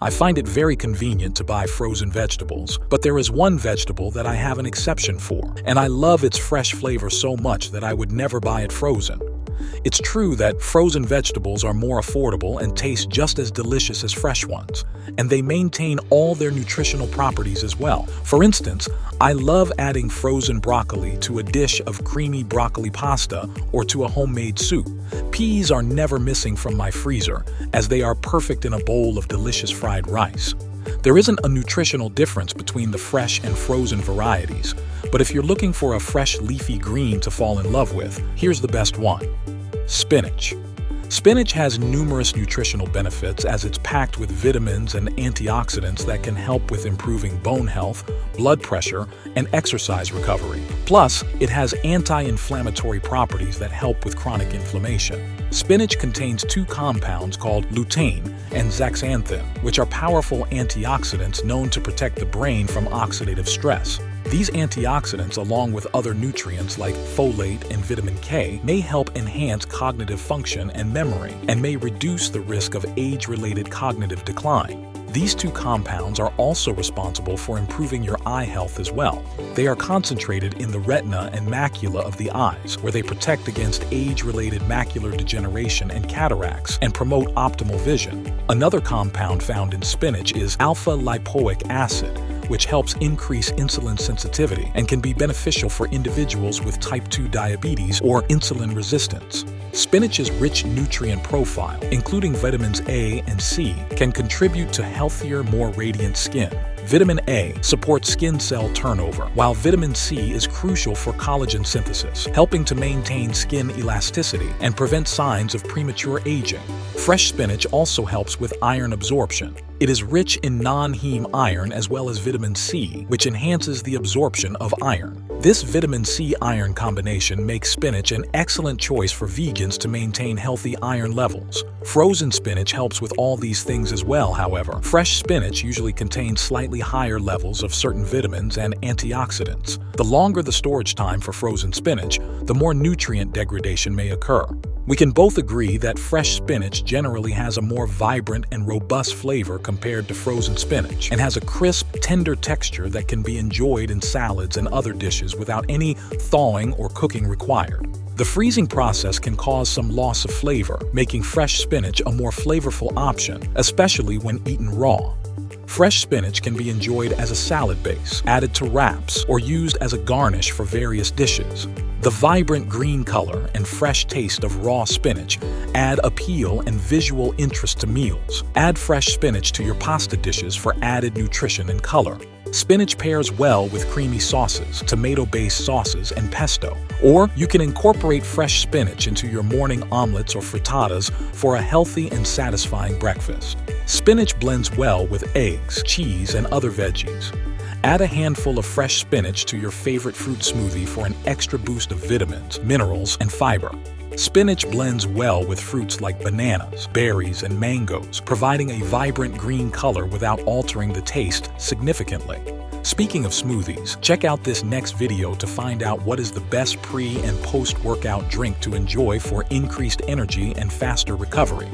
I find it very convenient to buy frozen vegetables, but there is one vegetable that I have an exception for, and I love its fresh flavor so much that I would never buy it frozen. It's true that frozen vegetables are more affordable and taste just as delicious as fresh ones, and they maintain all their nutritional properties as well. For instance, I love adding frozen broccoli to a dish of creamy broccoli pasta or to a homemade soup. Peas are never missing from my freezer, as they are perfect in a bowl of delicious fried rice. There isn't a nutritional difference between the fresh and frozen varieties, but if you're looking for a fresh leafy green to fall in love with, here's the best one. Spinach. Spinach has numerous nutritional benefits as it's packed with vitamins and antioxidants that can help with improving bone health, blood pressure, and exercise recovery. Plus, it has anti-inflammatory properties that help with chronic inflammation. Spinach contains two compounds called lutein and zeaxanthin, which are powerful antioxidants known to protect the brain from oxidative stress. These antioxidants, along with other nutrients like folate and vitamin K, may help enhance cognitive function and memory, and may reduce the risk of age-related cognitive decline. These two compounds are also responsible for improving your eye health as well. They are concentrated in the retina and macula of the eyes, where they protect against age-related macular degeneration and cataracts and promote optimal vision. Another compound found in spinach is alpha-lipoic acid, which helps increase insulin sensitivity and can be beneficial for individuals with type 2 diabetes or insulin resistance. Spinach's rich nutrient profile, including vitamins A and C, can contribute to healthier, more radiant skin. Vitamin A supports skin cell turnover, while vitamin C is crucial for collagen synthesis, helping to maintain skin elasticity and prevent signs of premature aging. Fresh spinach also helps with iron absorption. It is rich in non-heme iron as well as vitamin C, which enhances the absorption of iron. This vitamin C-iron combination makes spinach an excellent choice for vegans to maintain healthy iron levels. Frozen spinach helps with all these things as well, however. Fresh spinach usually contains slightly higher levels of certain vitamins and antioxidants. The longer the storage time for frozen spinach, the more nutrient degradation may occur. We can both agree that fresh spinach generally has a more vibrant and robust flavor compared to frozen spinach, and has a crisp, tender texture that can be enjoyed in salads and other dishes without any thawing or cooking required. The freezing process can cause some loss of flavor, making fresh spinach a more flavorful option, especially when eaten raw. Fresh spinach can be enjoyed as a salad base, added to wraps, or used as a garnish for various dishes. The vibrant green color and fresh taste of raw spinach add appeal and visual interest to meals. Add fresh spinach to your pasta dishes for added nutrition and color. Spinach pairs well with creamy sauces, tomato-based sauces, and pesto. Or you can incorporate fresh spinach into your morning omelets or frittatas for a healthy and satisfying breakfast. Spinach blends well with eggs, cheese, and other veggies. Add a handful of fresh spinach to your favorite fruit smoothie for an extra boost of vitamins, minerals, and fiber. Spinach blends well with fruits like bananas, berries, and mangoes, providing a vibrant green color without altering the taste significantly. Speaking of smoothies, check out this next video to find out what is the best pre- and post-workout drink to enjoy for increased energy and faster recovery.